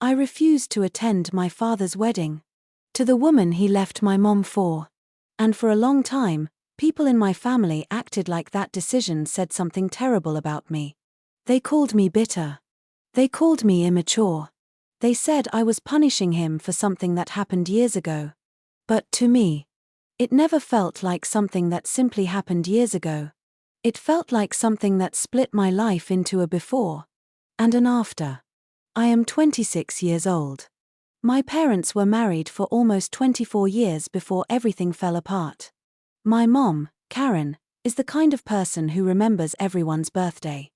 I refused to attend my father's wedding. To the woman he left my mom for. And for a long time, people in my family acted like that decision said something terrible about me. They called me bitter. They called me immature. They said I was punishing him for something that happened years ago. But to me, it never felt like something that simply happened years ago. It felt like something that split my life into a before and an after. I am 26 years old. My parents were married for almost 24 years before everything fell apart. My mom, Karen, is the kind of person who remembers everyone's birthday.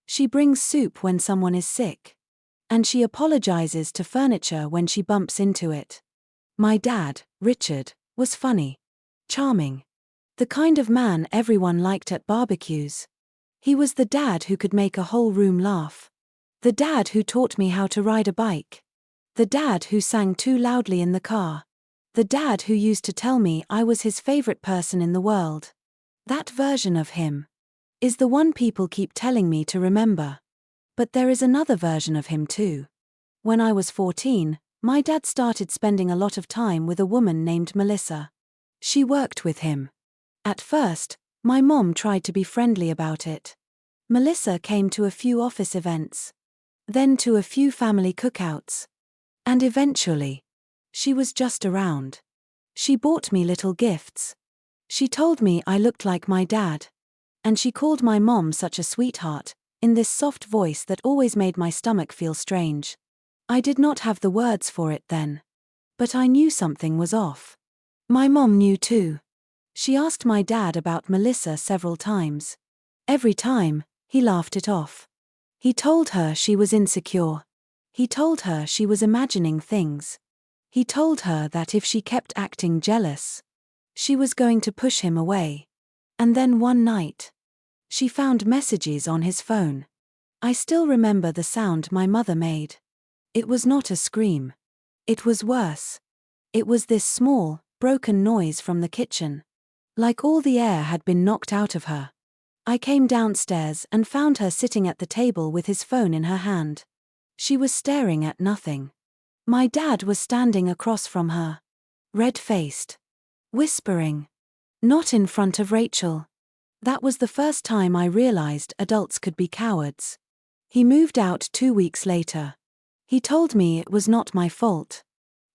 She brings soup when someone is sick. And she apologizes to furniture when she bumps into it. My dad, Richard, was funny. Charming. The kind of man everyone liked at barbecues. He was the dad who could make a whole room laugh. The dad who taught me how to ride a bike. The dad who sang too loudly in the car. The dad who used to tell me I was his favorite person in the world. That version of him is the one people keep telling me to remember. But there is another version of him too. When I was 14, my dad started spending a lot of time with a woman named Melissa. She worked with him. At first, my mom tried to be friendly about it. Melissa came to a few office events. Then to a few family cookouts. And eventually, she was just around. She bought me little gifts. She told me I looked like my dad. And she called my mom such a sweetheart, in this soft voice that always made my stomach feel strange. I did not have the words for it then. But I knew something was off. My mom knew too. She asked my dad about Melissa several times. Every time, he laughed it off. He told her she was insecure. He told her she was imagining things. He told her that if she kept acting jealous, she was going to push him away. And then one night, she found messages on his phone. I still remember the sound my mother made. It was not a scream. It was worse. It was this small, broken noise from the kitchen. Like all the air had been knocked out of her. I came downstairs and found her sitting at the table with his phone in her hand. She was staring at nothing. My dad was standing across from her. Red-faced. Whispering. Not in front of Rachel. That was the first time I realized adults could be cowards. He moved out 2 weeks later. He told me it was not my fault.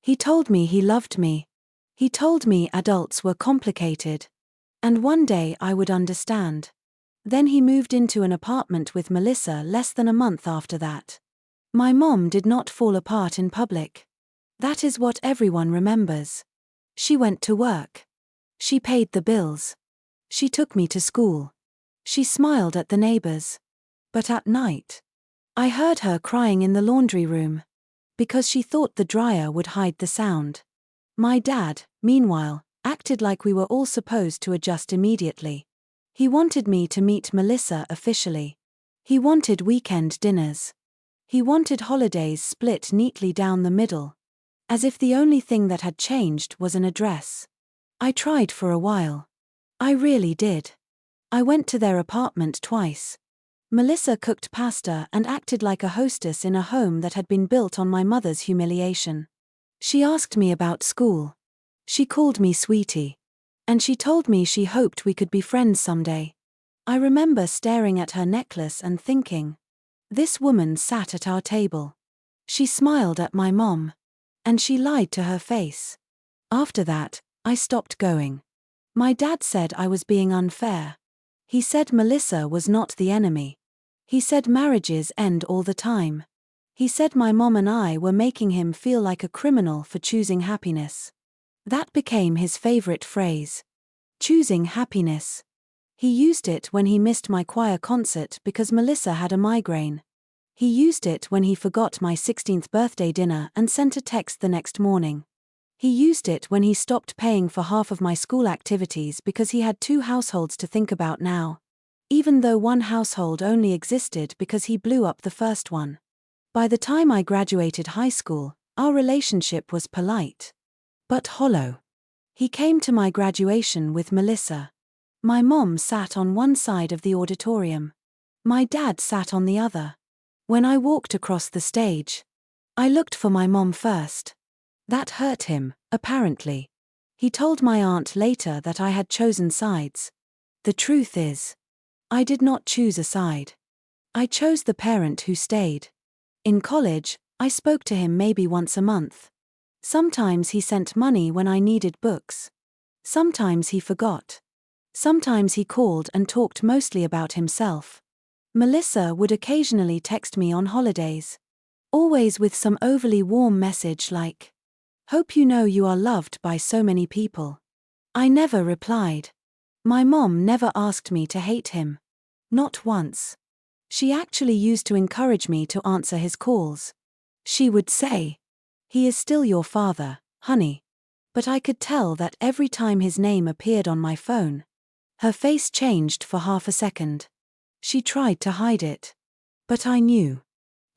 He told me he loved me. He told me adults were complicated. And one day I would understand. Then he moved into an apartment with Melissa less than a month after that. My mom did not fall apart in public. That is what everyone remembers. She went to work. She paid the bills. She took me to school. She smiled at the neighbors. But at night, I heard her crying in the laundry room. Because she thought the dryer would hide the sound. My dad, meanwhile, acted like we were all supposed to adjust immediately. He wanted me to meet Melissa officially. He wanted weekend dinners. He wanted holidays split neatly down the middle. As if the only thing that had changed was an address. I tried for a while. I really did. I went to their apartment twice. Melissa cooked pasta and acted like a hostess in a home that had been built on my mother's humiliation. She asked me about school. She called me sweetie. And she told me she hoped we could be friends someday. I remember staring at her necklace and thinking, this woman sat at our table. She smiled at my mom. And she lied to her face. After that, I stopped going. My dad said I was being unfair. He said Melissa was not the enemy. He said marriages end all the time. He said my mom and I were making him feel like a criminal for choosing happiness. That became his favorite phrase. Choosing happiness. He used it when he missed my choir concert because Melissa had a migraine. He used it when he forgot my 16th birthday dinner and sent a text the next morning. He used it when he stopped paying for half of my school activities because he had 2 households to think about now. Even though one household only existed because he blew up the first one. By the time I graduated high school, our relationship was polite. But hollow. He came to my graduation with Melissa. My mom sat on one side of the auditorium. My dad sat on the other. When I walked across the stage, I looked for my mom first. That hurt him, apparently. He told my aunt later that I had chosen sides. The truth is, I did not choose a side. I chose the parent who stayed. In college, I spoke to him maybe once a month. Sometimes he sent money when I needed books. Sometimes he forgot. Sometimes he called and talked mostly about himself. Melissa would occasionally text me on holidays. Always with some overly warm message like, "Hope you know you are loved by so many people." I never replied. My mom never asked me to hate him. Not once. She actually used to encourage me to answer his calls. She would say, "He is still your father, honey." But I could tell that every time his name appeared on my phone, her face changed for half a second. She tried to hide it. But I knew.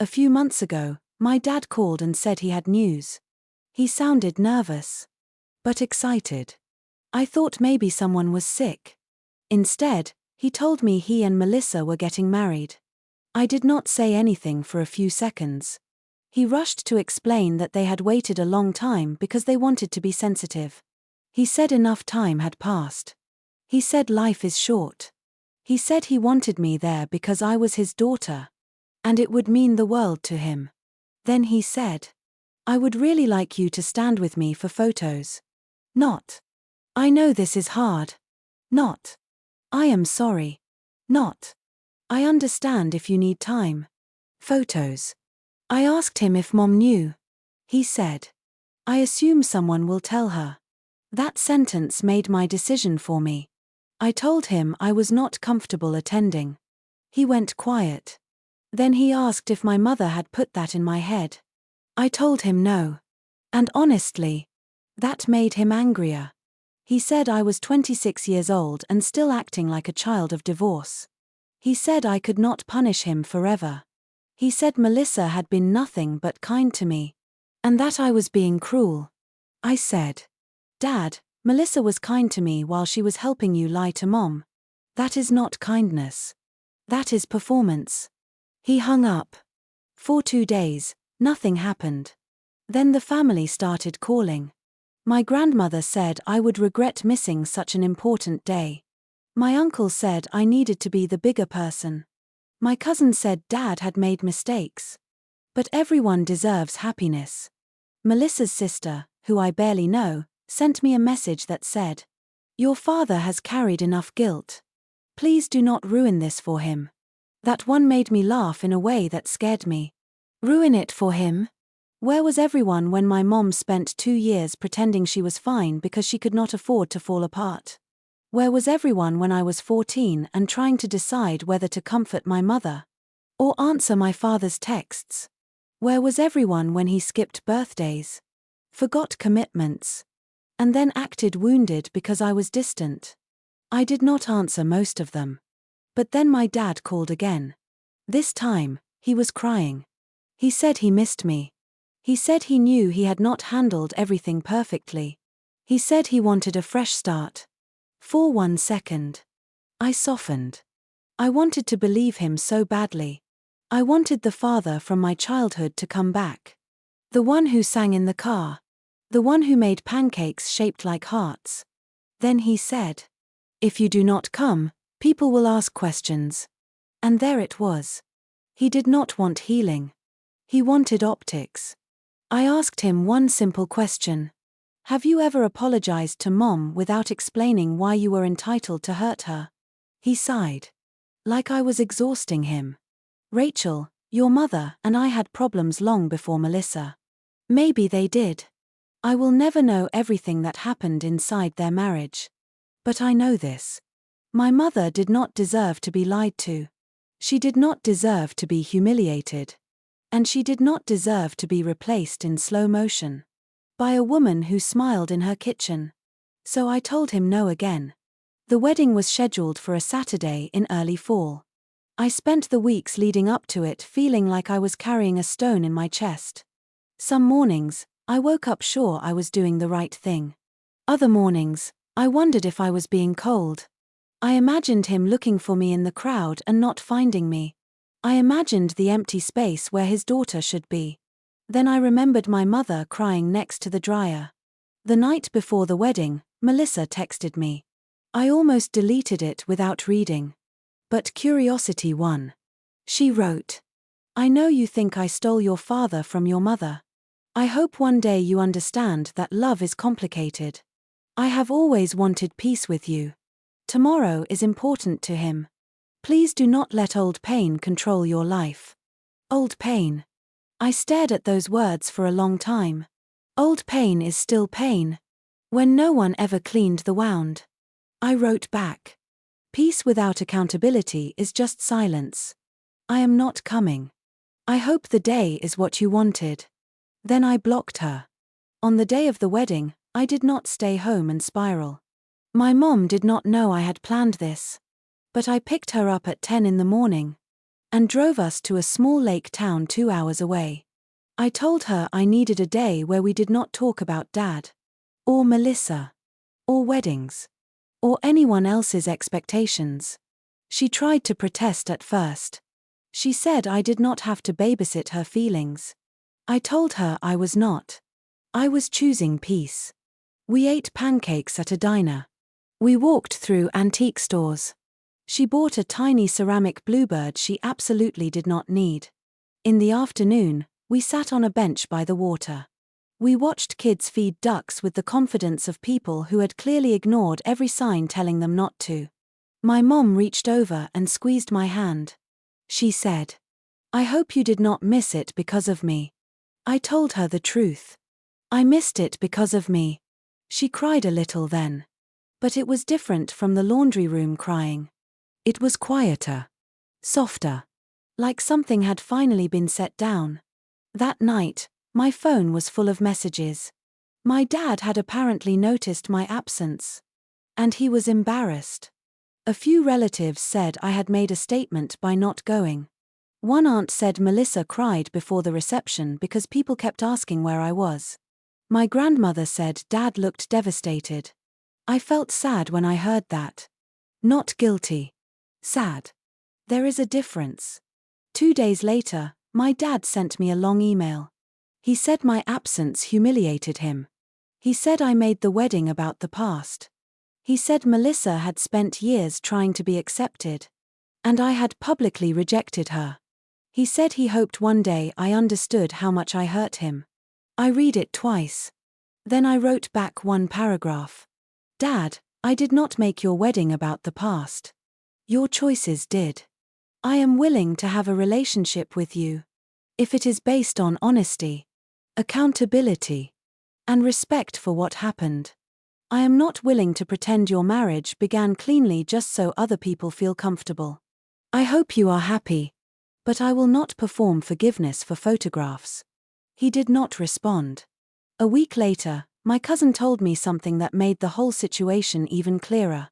A few months ago, my dad called and said he had news. He sounded nervous. But excited. I thought maybe someone was sick. Instead, he told me he and Melissa were getting married. I did not say anything for a few seconds. He rushed to explain that they had waited a long time because they wanted to be sensitive. He said enough time had passed. He said life is short. He said he wanted me there because I was his daughter. And it would mean the world to him. Then he said, "I would really like you to stand with me for photos." Not, "I know this is hard." Not, "I am sorry." Not, "I understand if you need time." Photos. I asked him if Mom knew. He said, "I assume someone will tell her." That sentence made my decision for me. I told him I was not comfortable attending. He went quiet. Then he asked if my mother had put that in my head. I told him no. And honestly, that made him angrier. He said I was 26 years old and still acting like a child of divorce. He said I could not punish him forever. He said Melissa had been nothing but kind to me. And that I was being cruel. I said, "Dad, Melissa was kind to me while she was helping you lie to Mom. That is not kindness. That is performance." He hung up. For 2 days, nothing happened. Then the family started calling. My grandmother said I would regret missing such an important day. My uncle said I needed to be the bigger person. My cousin said Dad had made mistakes. But everyone deserves happiness. Melissa's sister, who I barely know, sent me a message that said, "Your father has carried enough guilt. Please do not ruin this for him." That one made me laugh in a way that scared me. Ruin it for him? Where was everyone when my mom spent 2 years pretending she was fine because she could not afford to fall apart? Where was everyone when I was 14 and trying to decide whether to comfort my mother or answer my father's texts? Where was everyone when he skipped birthdays, forgot commitments, and then acted wounded because I was distant? I did not answer most of them. But then my dad called again. This time, he was crying. He said he missed me. He said he knew he had not handled everything perfectly. He said he wanted a fresh start. For 1 second, I softened. I wanted to believe him so badly. I wanted the father from my childhood to come back. The one who sang in the car. The one who made pancakes shaped like hearts. Then he said, "If you do not come, people will ask questions." And there it was. He did not want healing. He wanted optics. I asked him one simple question. "Have you ever apologized to Mom without explaining why you were entitled to hurt her?" He sighed. Like I was exhausting him. "Rachel, your mother and I had problems long before Melissa." Maybe they did. I will never know everything that happened inside their marriage. But I know this. My mother did not deserve to be lied to. She did not deserve to be humiliated. And she did not deserve to be replaced in slow motion by a woman who smiled in her kitchen. So I told him no again. The wedding was scheduled for a Saturday in early fall. I spent the weeks leading up to it feeling like I was carrying a stone in my chest. Some mornings, I woke up sure I was doing the right thing. Other mornings, I wondered if I was being cold. I imagined him looking for me in the crowd and not finding me. I imagined the empty space where his daughter should be. Then I remembered my mother crying next to the dryer. The night before the wedding, Melissa texted me. I almost deleted it without reading. But curiosity won. She wrote, "I know you think I stole your father from your mother. I hope one day you understand that love is complicated. I have always wanted peace with you. Tomorrow is important to him. Please do not let old pain control your life." Old pain. I stared at those words for a long time. Old pain is still pain. When no one ever cleaned the wound. I wrote back. Peace without accountability is just silence. I am not coming. I hope the day is what you wanted. Then I blocked her. On the day of the wedding, I did not stay home and spiral. My mom did not know I had planned this. But I picked her up at 10 in the morning and drove us to a small lake town 2 hours away. I told her I needed a day where we did not talk about Dad, or Melissa, or weddings, or anyone else's expectations. She tried to protest at first. She said I did not have to babysit her feelings. I told her I was not. I was choosing peace. We ate pancakes at a diner. We walked through antique stores. She bought a tiny ceramic bluebird she absolutely did not need. In the afternoon, we sat on a bench by the water. We watched kids feed ducks with the confidence of people who had clearly ignored every sign telling them not to. My mom reached over and squeezed my hand. She said, "I hope you did not miss it because of me." I told her the truth. I missed it because of me. She cried a little then. But it was different from the laundry room crying. It was quieter. Softer. Like something had finally been set down. That night, my phone was full of messages. My dad had apparently noticed my absence. And he was embarrassed. A few relatives said I had made a statement by not going. One aunt said Melissa cried before the reception because people kept asking where I was. My grandmother said Dad looked devastated. I felt sad when I heard that. Not guilty. Sad. There is a difference. 2 days later, my dad sent me a long email. He said my absence humiliated him. He said I made the wedding about the past. He said Melissa had spent years trying to be accepted. And I had publicly rejected her. He said he hoped one day I understood how much I hurt him. I read it twice. Then I wrote back one paragraph. "Dad, I did not make your wedding about the past. Your choices did. I am willing to have a relationship with you. If it is based on honesty, accountability, and respect for what happened. I am not willing to pretend your marriage began cleanly just so other people feel comfortable. I hope you are happy. But I will not perform forgiveness for photographs." He did not respond. A week later, my cousin told me something that made the whole situation even clearer.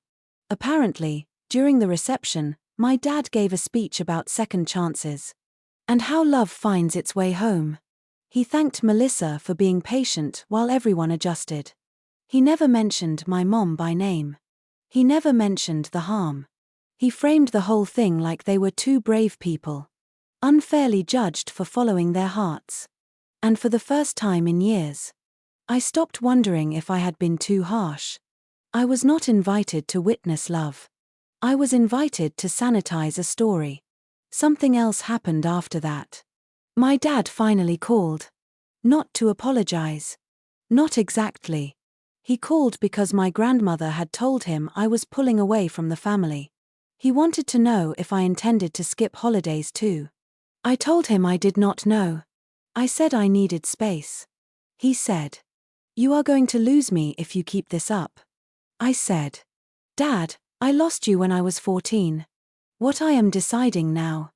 Apparently, during the reception, my dad gave a speech about second chances. And how love finds its way home. He thanked Melissa for being patient while everyone adjusted. He never mentioned my mom by name. He never mentioned the harm. He framed the whole thing like they were two brave people, unfairly judged for following their hearts. And for the first time in years, I stopped wondering if I had been too harsh. I was not invited to witness love. I was invited to sanitize a story. Something else happened after that. My dad finally called. Not to apologize. Not exactly. He called because my grandmother had told him I was pulling away from the family. He wanted to know if I intended to skip holidays too. I told him I did not know. I said I needed space. He said, "You are going to lose me if you keep this up." I said, "Dad, I lost you when I was 14. What I am deciding now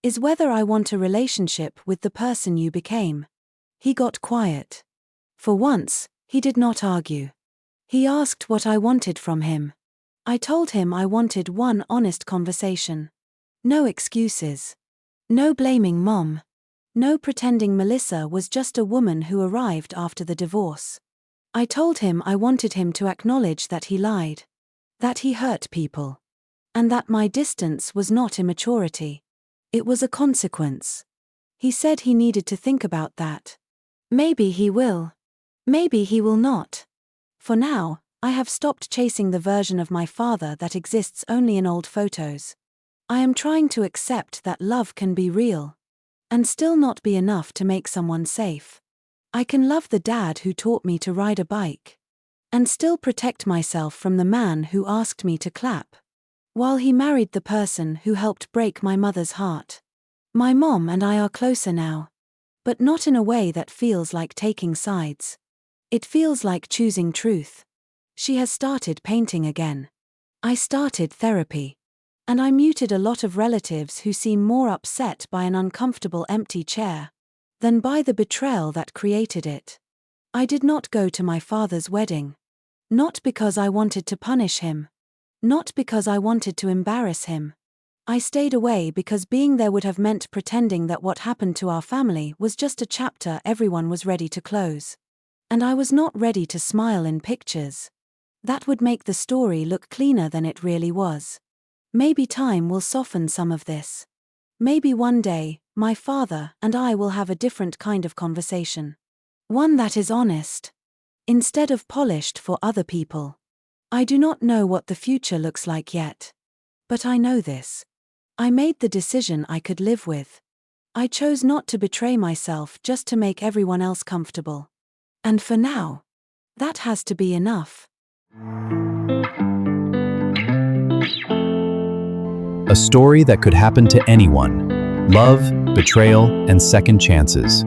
is whether I want a relationship with the person you became." He got quiet. For once, he did not argue. He asked what I wanted from him. I told him I wanted one honest conversation. No excuses. No blaming Mom. No pretending Melissa was just a woman who arrived after the divorce. I told him I wanted him to acknowledge that he lied. That he hurt people. And that my distance was not immaturity. It was a consequence. He said he needed to think about that. Maybe he will. Maybe he will not. For now, I have stopped chasing the version of my father that exists only in old photos. I am trying to accept that love can be real. And still not be enough to make someone safe. I can love the dad who taught me to ride a bike. And still protect myself from the man who asked me to clap, while he married the person who helped break my mother's heart. My mom and I are closer now. But not in a way that feels like taking sides. It feels like choosing truth. She has started painting again. I started therapy. And I muted a lot of relatives who seem more upset by an uncomfortable empty chair than by the betrayal that created it. I did not go to my father's wedding. Not because I wanted to punish him. Not because I wanted to embarrass him. I stayed away because being there would have meant pretending that what happened to our family was just a chapter everyone was ready to close. And I was not ready to smile in pictures. That would make the story look cleaner than it really was. Maybe time will soften some of this. Maybe one day, my father and I will have a different kind of conversation. One that is honest. Instead of polished for other people. I do not know what the future looks like yet. But I know this. I made the decision I could live with. I chose not to betray myself just to make everyone else comfortable. And for now, that has to be enough. A story that could happen to anyone. Love, betrayal, and second chances.